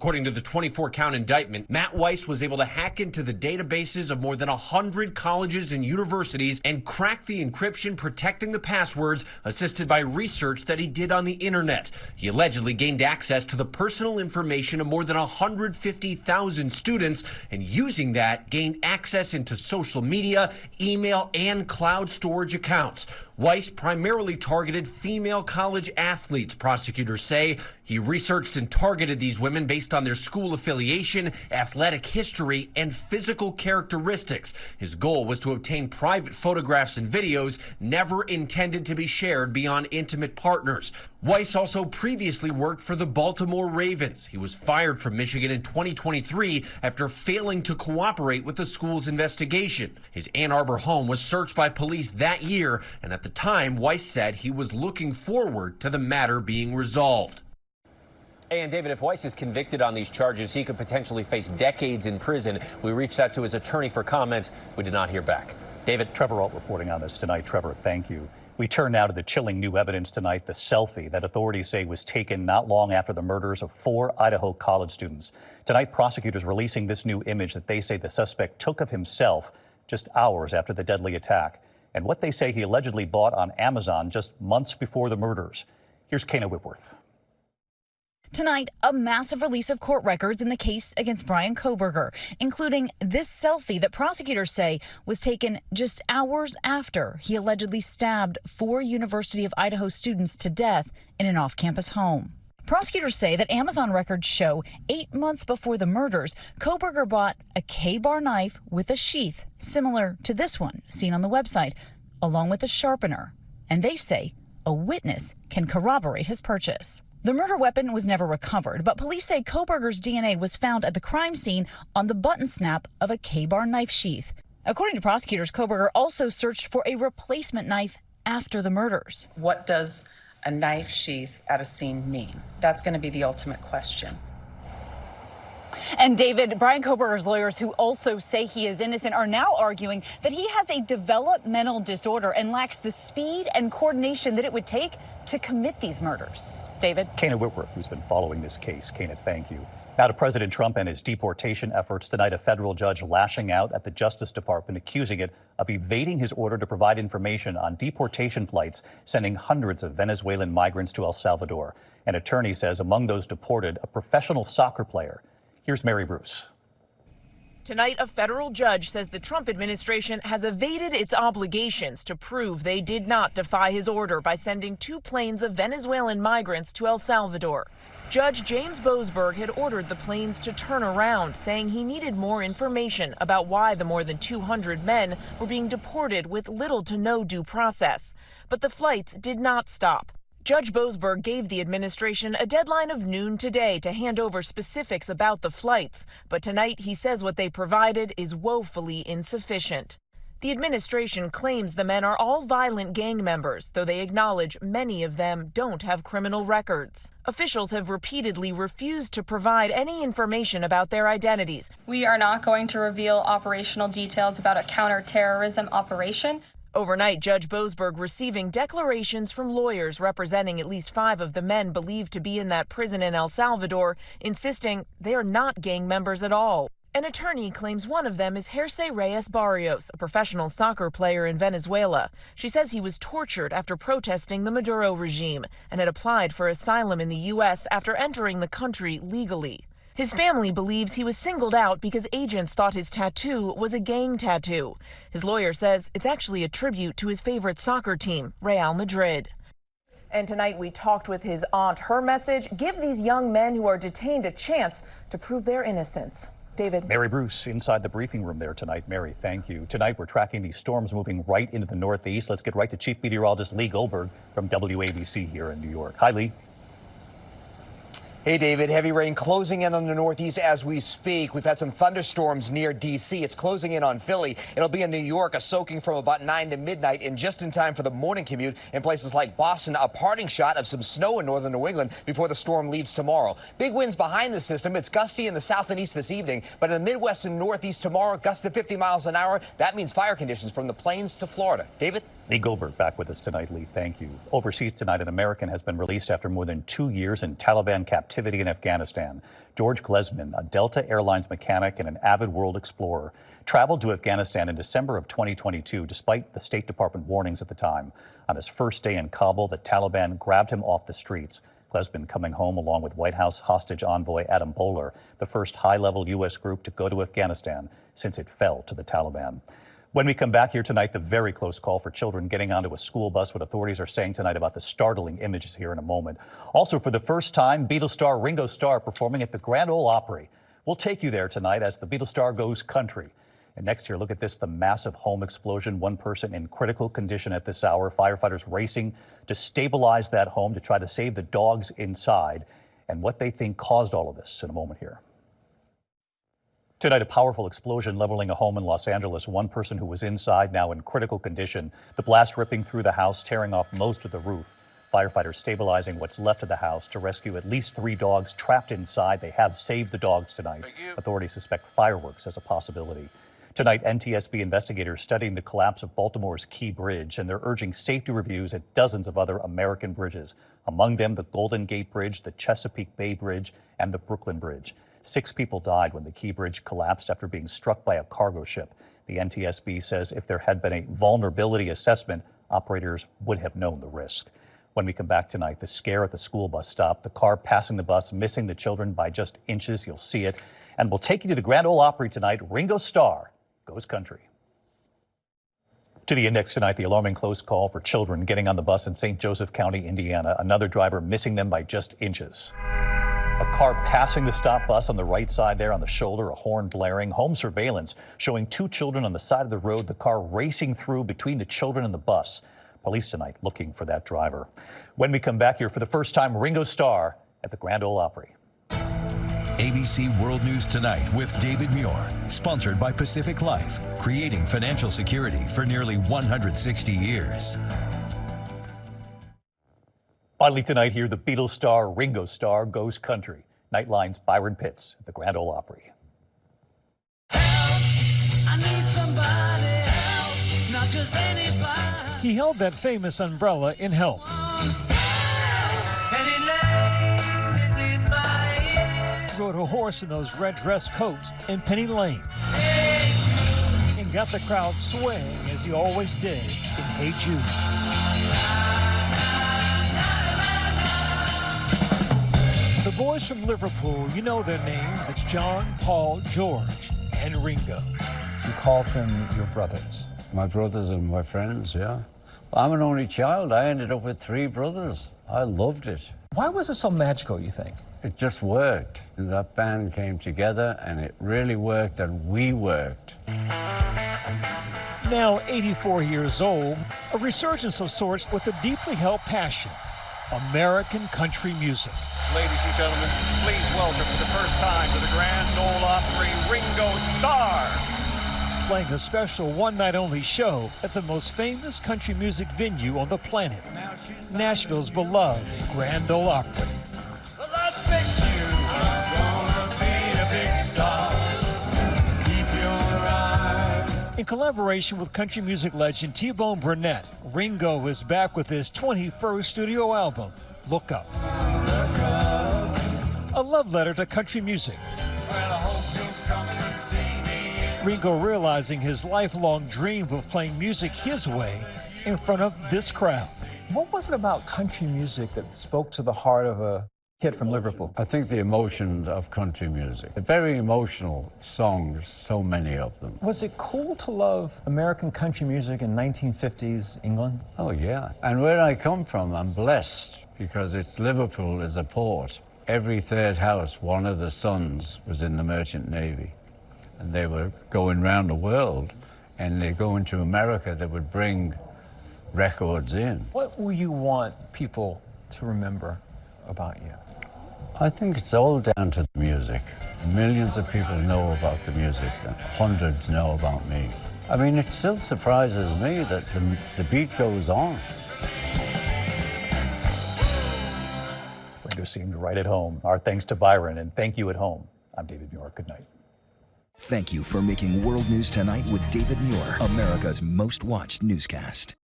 According to the 24-count indictment, Matt Weiss was able to hack into the databases of more than 100 colleges and universities and crack the encryption protecting the passwords, assisted by research that he did on the internet. He allegedly gained access to the personal information of more than 150,000 students, and using that, gained access into social media, email, and cloud storage accounts. Weiss primarily targeted female college athletes, prosecutors say. He researched and targeted these women based on their school affiliation, athletic history, and physical characteristics. His goal was to obtain private photographs and videos never intended to be shared beyond intimate partners. Weiss also previously worked for the Baltimore Ravens. He was fired from Michigan in 2023 after failing to cooperate with the school's investigation. His Ann Arbor home was searched by police that year, and at the time, Weiss said he was looking forward to the matter being resolved. And David, if Weiss is convicted on these charges, he could potentially face decades in prison. We reached out to his attorney for comment. We did not hear back. David? Trevor Alt reporting on this tonight. Trevor, thank you. We turn now to the chilling new evidence tonight, the selfie that authorities say was taken not long after the murders of 4 Idaho college students. Tonight, prosecutors releasing this new image that they say the suspect took of himself just hours after the deadly attack, and what they say he allegedly bought on Amazon just months before the murders. Here's Kana Whitworth. Tonight, a massive release of court records in the case against Bryan Kohberger, including this selfie that prosecutors say was taken just hours after he allegedly stabbed 4 University of Idaho students to death in an off-campus home. Prosecutors say that Amazon records show 8 months before the murders, Kohberger bought a K-bar knife with a sheath similar to this one seen on the website, along with a sharpener. And they say a witness can corroborate his purchase. The murder weapon was never recovered, but police say Kohberger's DNA was found at the crime scene on the button snap of a K-bar knife sheath. According to prosecutors, Kohberger also searched for a replacement knife after the murders. What does a knife sheath at a scene mean? That's going to be the ultimate question. And David, Bryan Kohberger's lawyers, who also say he is innocent, are now arguing that he has a developmental disorder and lacks the speed and coordination that it would take to commit these murders. David? Kana Whitworth, who's been following this case. Kana, thank you. Now to President Trump and his deportation efforts. Tonight, a federal judge lashing out at the Justice Department, accusing it of evading his order to provide information on deportation flights sending hundreds of Venezuelan migrants to El Salvador. An attorney says among those deported, a professional soccer player. Here's Mary Bruce. Tonight, a federal judge says the Trump administration has evaded its obligations to prove they did not defy his order by sending 2 planes of Venezuelan migrants to El Salvador. Judge James Boasberg had ordered the planes to turn around, saying he needed more information about why the more than 200 men were being deported with little to no due process. But the flights did not stop. Judge Boasberg gave the administration a deadline of noon today to hand over specifics about the flights, but tonight he says what they provided is woefully insufficient. The administration claims the men are all violent gang members, though they acknowledge many of them don't have criminal records. Officials have repeatedly refused to provide any information about their identities. We are not going to reveal operational details about a counterterrorism operation. Overnight, Judge Boasberg receiving declarations from lawyers representing at least 5 of the men believed to be in that prison in El Salvador, insisting they are not gang members at all. An attorney claims one of them is Jersey Reyes Barrios, a professional soccer player in Venezuela. She says he was tortured after protesting the Maduro regime and had applied for asylum in the U.S. after entering the country legally. His family believes he was singled out because agents thought his tattoo was a gang tattoo. His lawyer says it's actually a tribute to his favorite soccer team, Real Madrid. And tonight we talked with his aunt. Her message: give these young men who are detained a chance to prove their innocence. David. Mary Bruce inside the briefing room there tonight. Mary, thank you. Tonight we're tracking these storms moving right into the Northeast. Let's get right to Chief Meteorologist Lee Goldberg from WABC here in New York. Hi, Lee. Hey, David. Heavy rain closing in on the Northeast as we speak. We've had some thunderstorms near D.C. It's closing in on Philly. It'll be in New York, a soaking from about 9 to midnight, and just in time for the morning commute. In places like Boston, a parting shot of some snow in northern New England before the storm leaves tomorrow. Big winds behind the system. It's gusty in the south and east this evening, but in the Midwest and Northeast tomorrow, gusts to 50 miles an hour. That means fire conditions from the plains to Florida. David? Lee Goldberg back with us tonight. Lee, thank you. Overseas tonight, an American has been released after more than 2 years in Taliban captivity in Afghanistan. George Glesman, a Delta Airlines mechanic and an avid world explorer, traveled to Afghanistan in December of 2022, despite the State Department warnings at the time. On his first day in Kabul, the Taliban grabbed him off the streets. Glesman coming home along with White House hostage envoy Adam Bowler, the first high-level U.S. group to go to Afghanistan since it fell to the Taliban. When we come back here tonight, the very close call for children getting onto a school bus, what authorities are saying tonight about the startling images here in a moment. Also, for the first time, Beatles star Ringo Starr performing at the Grand Ole Opry. We'll take you there tonight as the Beatles star goes country. And next here, look at this, the massive home explosion. One person in critical condition at this hour. Firefighters racing to stabilize that home to try to save the dogs inside and what they think caused all of this in a moment here. Tonight, a powerful explosion leveling a home in Los Angeles. One person who was inside now in critical condition. The blast ripping through the house, tearing off most of the roof. Firefighters stabilizing what's left of the house to rescue at least 3 dogs trapped inside. They have saved the dogs tonight. Authorities suspect fireworks as a possibility. Tonight, NTSB investigators studying the collapse of Baltimore's Key Bridge, and they're urging safety reviews at dozens of other American bridges. Among them, the Golden Gate Bridge, the Chesapeake Bay Bridge, and the Brooklyn Bridge. 6 people died when the Key Bridge collapsed after being struck by a cargo ship. The NTSB says if there had been a vulnerability assessment, operators would have known the risk. When we come back tonight, the scare at the school bus stop, the car passing the bus, missing the children by just inches. You'll see it. And we'll take you to the Grand Ole Opry tonight. Ringo Starr goes country. To the index tonight, the alarming close call for children getting on the bus in St. Joseph County, Indiana. Another driver missing them by just inches. A car passing the stop bus on the right side there on the shoulder, a horn blaring. Home surveillance showing 2 children on the side of the road, the car racing through between the children and the bus. Police tonight looking for that driver. When we come back here for the first time, Ringo Starr at the Grand Ole Opry. ABC World News Tonight with David Muir, sponsored by Pacific Life, creating financial security for nearly 160 years. Finally tonight here, the Beatles star Ringo Starr goes country. Nightline's Byron Pitts at the Grand Ole Opry. I need somebody help, not just anybody. He held that famous umbrella in Help. Rode a horse in those red dress coats in Penny Lane. And got the crowd swaying as he always did in Hey Jude. The boys from Liverpool, you know their names. It's John, Paul, George, and Ringo. You called them your brothers? My brothers and my friends, yeah. I'm an only child. I ended up with 3 brothers. I loved it. Why was it so magical, you think? It just worked. That band came together and it really worked, and we worked. Now 84 years old, a resurgence of sorts with a deeply held passion, American country music. Ladies and gentlemen, please welcome for the first time to the Grand Ole Opry, Ringo Starr. Playing a special one-night-only show at the most famous country music venue on the planet, Nashville's beloved Grand Ole Opry. In collaboration with country music legend T-Bone Burnett, Ringo is back with his 21st studio album, Look Up. A love letter to country music. Ringo realizing his lifelong dream of playing music his way in front of this crowd. What was it about country music that spoke to the heart of a kid from Liverpool? I think the emotion of country music. Very emotional songs, so many of them. Was it cool to love American country music in 1950s England? Oh, yeah. And where I come from, I'm blessed because Liverpool is a port. Every 3rd house, one of the sons was in the Merchant Navy. And they were going around the world, and they go into America, they would bring records in. What will you want people to remember about you? I think it's all down to the music. Millions of people know about the music, and hundreds know about me. I mean, it still surprises me that the beat goes on. Ringo seemed right at home. Our thanks to Byron, and thank you at home. I'm David Muir. Good night. Thank you for making World News Tonight with David Muir, America's most watched newscast.